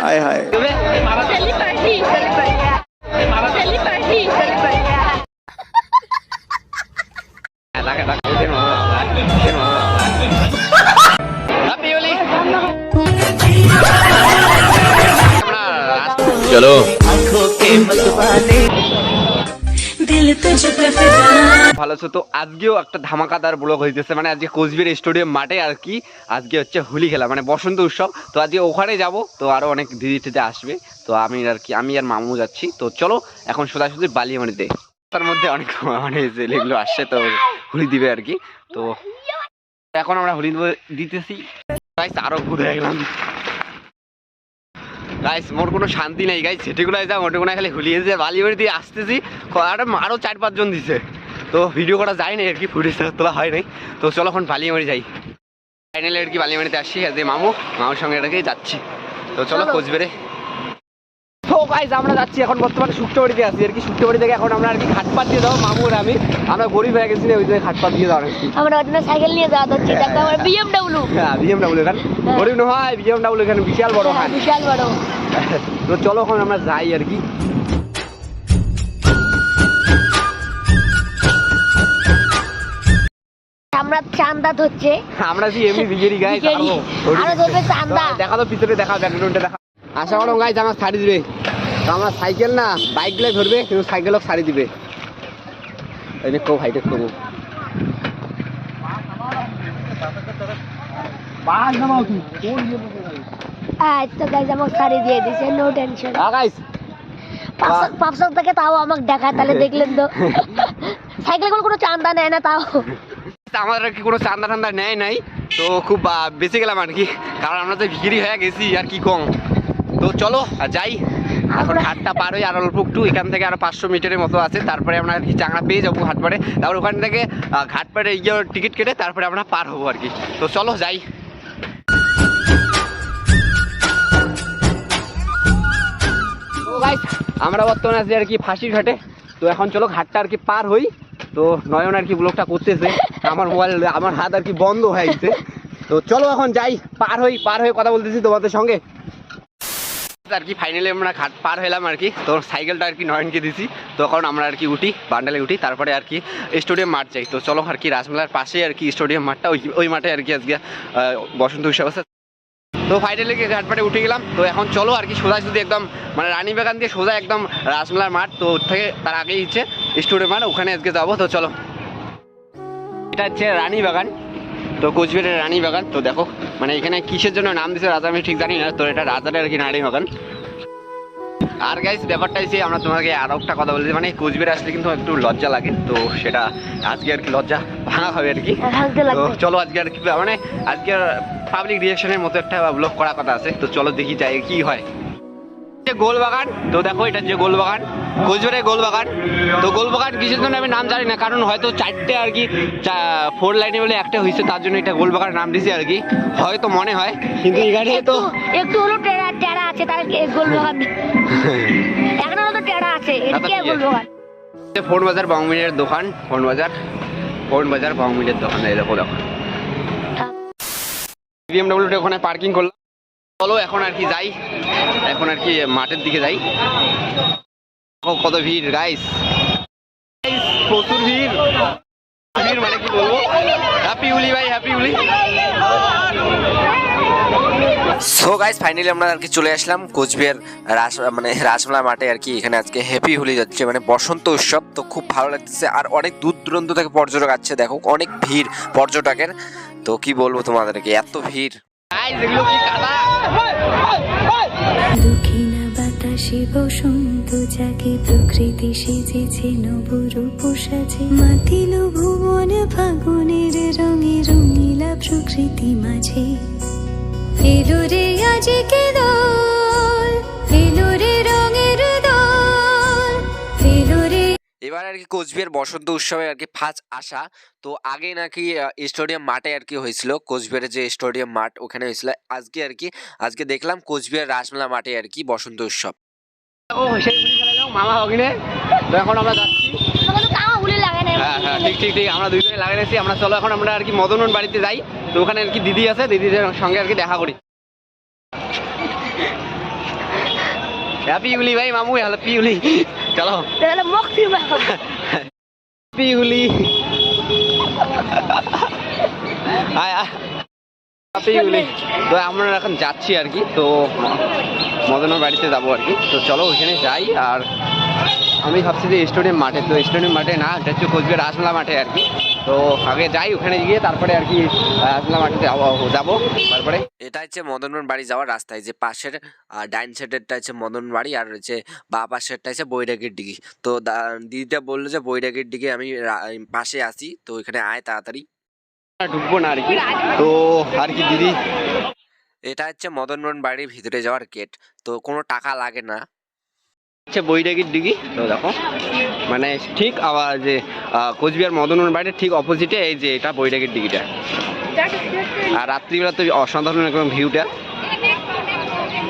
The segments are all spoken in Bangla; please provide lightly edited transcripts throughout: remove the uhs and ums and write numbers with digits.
हाय हाय चलो ভালো আছো তো? আজকেও একটা ধামাকাদার ব্লগ হইতেছে, মানে আজকে কোচবিহার স্টেডিয়াম মাঠে আর কি আজকে হচ্ছে হোলি খেলা, মানে বসন্ত উৎসব। তো আজকে ওখানে যাব, তো আরো অনেক দিদি টিদি আসবে, তো আমি আর মামু যাচ্ছি। তো চলো এখন সোজাসুজি বালিয়ামারিতে, তার মধ্যে অনেক মানে ছেলেগুলো আসছে, তো হোলি দিবে আর কি। তো এখন আমরা হোলি দিতেছি, আরো ঘুরে গেলাম গাইস। মোর কোনো শান্তি নেই গাইস, সেটিগুলাই যা মোটেগুলো খালি হুলিয়েছে। বালিবাড়ি দিয়ে আসতেছি, আরো 4-5 জন দিছে, তো ভিডিও করা যায় না আর কি, ফুটেজ তোলা হয় নাই। তো চলো এখন বালিয়ামারি যাই। ফাইনালি আর কি বালিয়ামারিতে আসছি, আজকে মামুর সঙ্গে এটাকে যাচ্ছি। তো চলো কোচবিহারে। তো গাইস আমরা যাচ্ছি এখন বর্তমানে শুক্তবাড়িতে আছি আর কি। শুক্তবাড়ি থেকে এখন আমরা আর কি ঘাটপাত দিয়ে যাবো, মামুর আমরা গরিব হয়ে গেছি, ওই জন্য ঘাটপাত দিয়ে যাওয়া নাকি আমরা ওখানে সাইকেল নিয়ে যাওয়া হচ্ছে, দেখো আমার বিএমডব্লিউ। হ্যাঁ বিএমডব্লিউ, এখানে গরিব নয়, বিএমডব্লিউ এখানে বিশাল বড় হয়, বিশাল বড়। তো চলো এখন আমরা যাই আর কি। আমরা চান্দা ধরছে, আমরা যে এমনি বিজেরি গাইস, আরো ধরবে চান্দা। দেখা তো পিছনে দেখা, ব্যাকগ্রাউন্ডে দেখা। আশা করো গাইস আমার ছাড়ি দিবে, তো আমরা সাইকেল না বাইক গুলো ধরবে, কিন্তু সাইকেল ছাড়ি দিবে। এই দেখো হাইটেক করবো তো গাইস আমাকে ছাড়ি দিয়ে দিছে, নো টেনশন। গাইস পাপসাপ থেকে তাও আমাকে দেখায়, তাহলে দেখলেন তো সাইকেল কোনো চান্দা নেয় না, তাও আমাদের আর কি কোনো চান্দা টান্দা নেয় নাই। তো খুব বেঁচে গেলাম আর কি, কারণ আমরা তো বিক্রি হয়ে গেছি আর কি কম। তো চলো যাই, এখন ঘাটটা পার হই, আর অল্প একটু এখান থেকে আরো 500 মিটারের মতো আছে, তারপরে আমরা আর কি চাংড়া পেয়ে যাবো ঘাটপাড়ে। তারপর ওখান থেকে ঘাটপাড়ে গিয়ে টিকিট কেটে তারপরে আমরা পার হবো আর কি। তো চলো যাই। তো গাইস আমরা বর্তমানে আছি আর কি ফাঁসির ঘাটে। তো এখন চলো ঘাটটা আর কি পার হই। তো নয়ন আর কি ব্লগটা করতেছে, আমার মোবাইল আমার হাত আর কি বন্ধ হয়ে গেছে। তো চলো এখন যাই, পার হয়ে কথা বলতেছি তোমাদের সঙ্গে আর কি। ফাইনালি আমরা ঘাট পার হলাম আর কি। তো সাইকেলটা আর কি নয়নকে দিছি, তখন আমরা আর কি উঠি, বান্ডালে উঠি, তারপরে আর কি স্টেডিয়াম মাঠ যাই। তো চলো আর কি রাসমেলার পাশে আর কি স্টেডিয়াম মাঠটা, ওই মাঠে আর কি আজকে বসন্ত উৎসব আছে। তো ফাইনালি ঘাটপাটে উঠে গেলাম। তো এখন চলো আর কি সোজাসুজি একদম মানে রানীবাগান দিয়ে সোজা একদম রাসমেলার মাঠ। তো ওর থেকে তার আগেই হচ্ছে স্টেডিয়াম মাঠ, ওখানে আজকে যাবো। তো চলো, এটা হচ্ছে রানীবাগান, তো কোচবিহারের রানীবাগান। তো দেখো মানে এখানে কিসের জন্য নাম দিচ্ছে রাজা আমি ঠিক জানি না, তো এটা রাজারের আর কি রানীবাগান। আর গাইস ব্যাপারটা হচ্ছে আমরা তোমাকে আরো একটা কথা বলছি, মানে কোচবিহারে আসলে কিন্তু একটু লজ্জা লাগে, তো সেটা আজকে আর কি লজ্জা ভাঙা হবে আর কি। তো চলো আজকে আর কি মানে আজকে পাবলিক রিয়াকশনের মতো একটা ব্লগ করার কথা আছে। তো চলো দেখি যাই কি হয়। গোলবাগান, তো দেখো এটা যে গোলবাগান, কোচবিহারের গোলবাগান। তো গোলবাগান কিসের জন্য আমি নাম জানি না, কারণ হয়তো 4টে আর কি 4 লাইনে বলে একটা হয়েছে, তার জন্য এটা গোলবাগান নাম দিয়েছে আর কি, হয়তো মনে হয়। কিন্তু এখানে তো একটু হলো টেরা আছে, তার গোলবাগান এখন হলো তো টেরা আছে, এটা কি গোলবাগান? ফোন বাজার বাউমিনের দোকান, ফোন বাজার বাউমিনের দোকান, এই দেখো বিএমডব্লিউটা ওখানে পার্কিং করলাম। চলো এখন আর কি যাই, এখন আর কি মাঠের দিকে যাই। কত ভিড় গাইস, প্রচুর ভিড়, মানে কি বলবো, হ্যাপি হোলি ভাই, happy Holi. So guys finally আমরা আর কি চলে আসলাম কোচবিহার রাসমেলা মাঠে আর কি। এখানে আজকে হ্যাপি হোলি যাচ্ছে, মানে বসন্ত উৎসব। তো খুব ভালো লাগতেছে, আর অনেক দূর দূরান্ত থেকে পর্যটক আসছে, দেখো অনেক ভিড় পর্যটকের। তো কি বলবো তোমাদেরকে, এত ভিড় দক্ষিণা বাতাসে বসন্ত জাগে, প্রকৃতি সেজেছে নবরূপ সাজে, মাতিল ভুবন ফাগুনের রঙে, রঙিলা প্রকৃতি মাঝে। এলো রে আজকে দোল, এলো রে রঙের দোল, এলো রে। এবার আর কি কোচবিহার বসন্ত উৎসবে আর কি ফার্স্ট আসা। তো আগে নাকি স্টেডিয়াম মাঠে আর কি হয়েছিল, কোচবিহারের যে স্টেডিয়াম মাঠ ওখানে হয়েছিল। আজকে আর কি আজকে দেখলাম কোচবিহার রাসমেলা মাঠে আর কি বসন্ত উৎসব। ও সেই গুলি খেলালাম মামা হগিনে। তো এখন আমরা যাচ্ছি, হ্যাঁ ঠিক আমরা দুইজনে লাগাইছি। আমরা চলো এখন আমরা আর কি মদনন বাড়িতে যাই। তো ওখানে আর কি দিদি আছে, দিদিদের সঙ্গে আর কি দেখা করি। হ্যাপি হোলি ভাই মামু, হ্যাপি হোলি। চলো তাহলে মুখ ফিরবে। হ্যাপি হোলি। হ্যাপি হোলি। তো আমরা এখন যাচ্ছি আর কি, তো মদনের বাড়িতে যাবো আর কি। তো চলো ওইখানে যাই। আর আমি ভাবছি যে স্টেডিয়াম মাঠে, তো স্টেডিয়াম মাঠে না, এটা হচ্ছে কোচবিহার রাসমেলা মাঠে আর কি। তো আগে যাই ওখানে গিয়ে তারপরে আর কি রাসমেলা মাঠে যাবো তারপরে। এটা হচ্ছে মদনমোহন বাড়ি যাওয়ার রাস্তায়, যে পাশের ডাইন সাইডেরটা হচ্ছে মদন বাড়ি, আর হচ্ছে বা পাশেরটা হচ্ছে বৈরাগীর দিঘি। তো দিদিটা বললো যে বৈরাগীর দিঘি আমি পাশে আসি, তো ওইখানে আয় তাড়াতাড়ি। ঢুকবো না আর কি, তো আর কি দিদি। এটা হচ্ছে মদনমোহন বাড়ির ভিতরে যাওয়ার গেট, তো কোনো টাকা লাগে না। হচ্ছে বৈরাগীর দিঘি। তো দেখো মানে ঠিক আবার যে কোচবিহার মদনের বাড়ির ঠিক অপোজিটে এই যে এটা বৈরাগীর দিঘিটা। আর রাত্রিবেলা তো অসাধারণ একদম ভিউটা,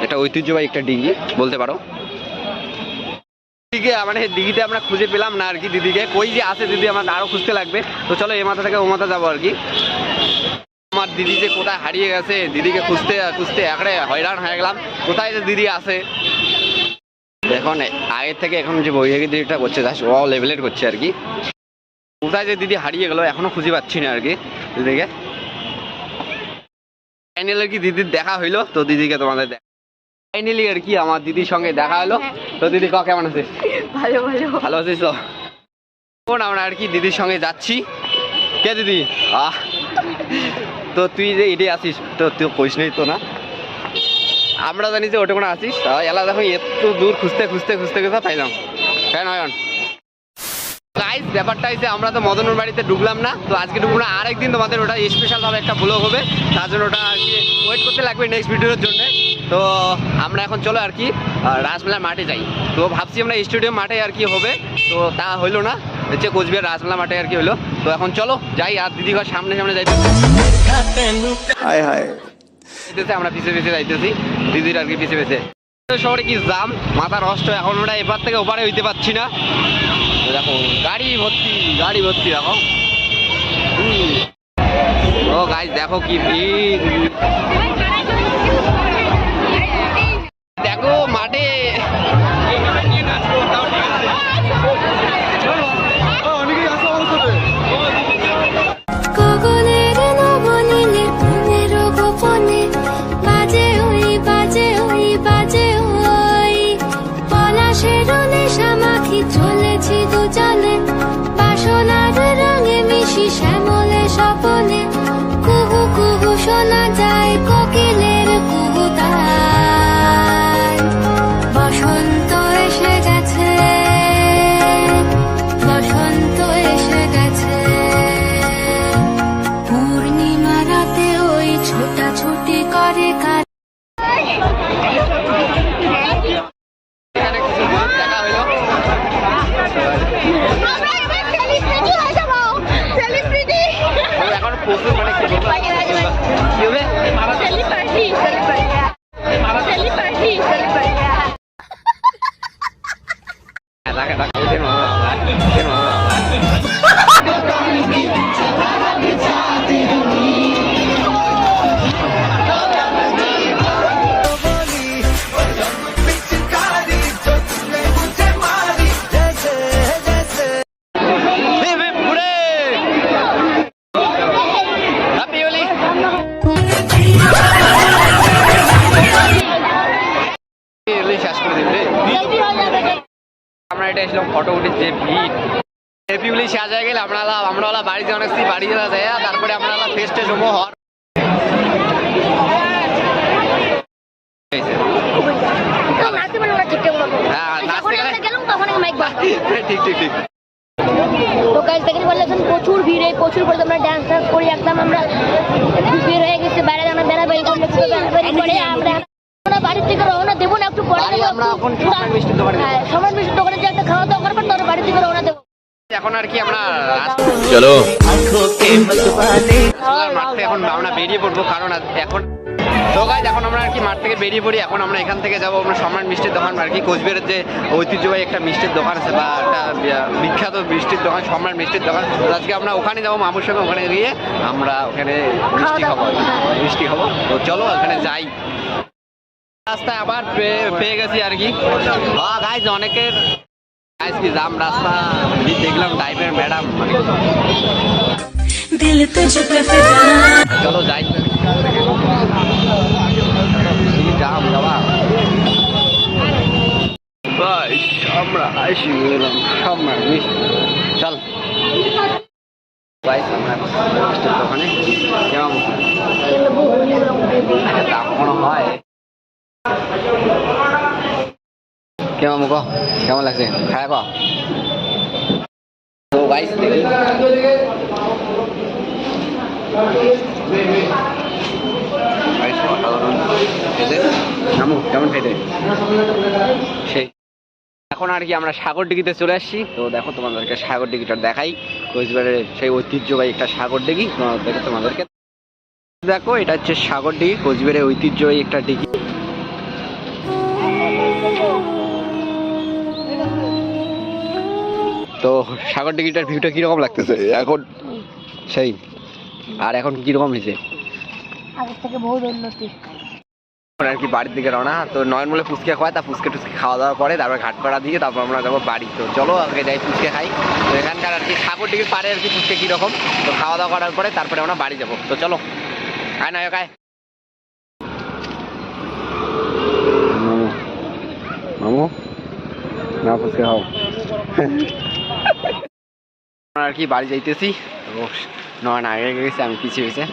এটা ঐতিহ্যবাহী একটা দিঘি বলতে পারো। দিঘি মানে দিঘিতে আমরা খুঁজে পেলাম না আর কি দিদিকে, কই যে আছে দিদি আমার আরো খুঁজতে লাগবে। তো চলো এই মাথা থেকে ও মাথা যাবো আর কি। আমার দিদি যে কোথায় হারিয়ে গেছে, দিদিকে খুঁজতে খুঁজতে একবারে হয়রান হয়ে গেলাম, কোথায় যে দিদি আছে। এখন আগের থেকে এখন যে বৈরাগীর দিদিটা করছে ও লেভেলের করছে আর কি। কোথায় যে দিদি হারিয়ে গেল এখনো খুঁজে পাচ্ছি না আর কি দিদিকে। ফাইনালি আর কি দিদির দেখা হইলো, তো দিদিকে তোমাদের ফাইনালি আর কি আমার দিদির সঙ্গে দেখা হলো। তো দিদি কেমন আছিস? ভালো ভালো। ভালো আছিস তো? এখন আমরা আর কি দিদির সঙ্গে যাচ্ছি। কে দিদি? তো তুই যে এটাই আসিস, তো তুই কইস নেই তো না, আমরা জানি যে ওটা কোনো আসিস। এলা দেখো এত দূর খুঁজতে খুঁজতে খুঁজতে খুঁজতে পাইলাম। হ্যাঁ নয়ন গাইস, ব্যাপারটা হচ্ছে আমরা তো মদনের বাড়িতে ঢুকলাম না, তো আজকে ঢুকবো না, আরেকদিন তোমাদের ওটা স্পেশাল ভাবে একটা ব্লগ হবে, তার জন্য ওটা আর কি ওয়েট করতে লাগবে নেক্সট ভিডিওর জন্য। তো আমরা এখন চলো আর কি রাসমেলা মাঠে যাই। তো ভাবছি আমরা স্টেডিয়াম মাঠে আর কি হবে, তো তা হইলো না, হচ্ছে কোচবিহার রাসমেলা মাঠে আর কি হলো। তো এখন চলো যাই, আর দিদি ঘর সামনে সামনে যাই। হায় হায় আমরা পিছিয়ে পিছিয়ে যাইতেছি, দিদির আর কি পিছিয়ে পিছিয়ে। শহরে কি জাম, মাথার নষ্ট, এখন ওটা এপার থেকে ওপারে হইতে পারছি না। দেখো গাড়ি ভর্তি, গাড়ি ভর্তি দেখো। ও গাইস দেখো কি ভিড়, দেখো মাঠে। গগনের নবনীলের পুনের গোপনে বাজে ওই বাজে ওই বাজে ওই পলাশের নেশা মাখি চলেছি দু জলে বাসনার রঙে মিশি শ্যামলে স্বপনে কুহু কুহু শোনা যায় কোকিলের কুহুতান। বসন্ত এসে গেছে, বসন্ত এসে গেছে। পূর্ণিমা রাতে ওই ছোটাছুটি করে কার এখানে কিছু দূর দেখা হইলো। তো এখন প্রচুর মানে কি বলবো, কি হবে আমরা এটা এসলাম ফটো উঠে যে ভিড় হ্যাপি হোলি শেষ হয়ে গেলে আমরা বাড়িতে অনেক বাড়ি যাওয়া যায়, তারপরে আমরা ফেস্টে জমো হওয়ার ঠিক ঠিক ঠিক। তো গাইস দেখেন বললেন প্রচুর ভিড়, প্রচুর পরিমাণে আমরা ডান্স টান্স করি একদম, আমরা বের হয়ে গেছি বাইরে, আমরা বেড়াবেড়ি করে আমরা বাড়ি থেকে রওনা দেবো না, একটু পরে আমরা এখন সমান মিষ্টির দোকানে সমান মিষ্টির দোকানে যে একটা খাওয়া দাওয়া করবো, তারপর বাড়ি থেকে রওনা দেবো। এখন আর কি আমরা চলো মাঠ থেকে এখন আমরা বেরিয়ে পড়বো, কারণ এখন তো গাইস এখন আমরা আর কি মাঠ থেকে বেরিয়ে পড়ি। এখন আমরা এখান থেকে যাবো আমরা সম্রাট মিষ্টির দোকান আর কি, কোচবিহারের যে ঐতিহ্যবাহী একটা মিষ্টির দোকান আছে বা একটা বিখ্যাত মিষ্টির দোকান সম্রাট মিষ্টির দোকান। তো আজকে আমরা ওখানে যাবো মামুর সঙ্গে, ওখানে গিয়ে আমরা ওখানে মিষ্টি খাবো। তো চলো ওখানে যাই। রাস্তায় আবার পেয়ে গেছি আর কি। গাইজ অনেকের গাইজ কি জাম রাস্তা দেখলাম ড্রাইভার ম্যাডাম दिल तुझ पे फिदा চলো যাই। জাম বাবা ভাই আমরা আসি গেলাম সম্রাট মিষ্টি চল ভাই আমরা মিষ্টির দোকানে কেমন দাম কোনো হয় কেমন মুখ কেমন লাগছে খায় কো তো গাইস দেখি নামু কেমন খাইতে সেই এখন আর কি আমরা সাগরডিঘিতে চলে আসছি। তো দেখো তোমাদেরকে সাগরডিঘিটা দেখাই, কোচবিহারের সেই ঐতিহ্যবাহী একটা সাগরডিঘি দেখো তোমাদেরকে। দেখো এটা হচ্ছে সাগরডিঘি, কোচবিহারের ঐতিহ্যবাহী একটা ডিঘি। তো সাগরডিঘিটার ভিউটা কিরকম লাগতেছে এখন সেই, আর এখন কিরকম হয়েছে আগের থেকে বহুত উন্নতি। আর কি বাড়ির দিকে রওনা। তো নয়নমূলে ফুচকা খাওয়া, তা ফুচকা টুচকে খাওয়া দাওয়ার পরে তারপর ঘাটপাড়া দিয়ে তারপর আমরা যাবো বাড়ি। তো চলো আগে যাই ফুচকা খাই। তো এখানকার আর কি সাগরডিঘির পাড়ে আর কি ফুচকা কীরকম, তো খাওয়া দাওয়া করার পরে তারপরে আমরা বাড়ি যাবো। তো চলো আয় নায়ক আয় মামু না ফুচকা খাও আর কি বাড়ি যাইতেছি। তো নয়ন আগে গেছে আমি পিছিয়ে গেছে।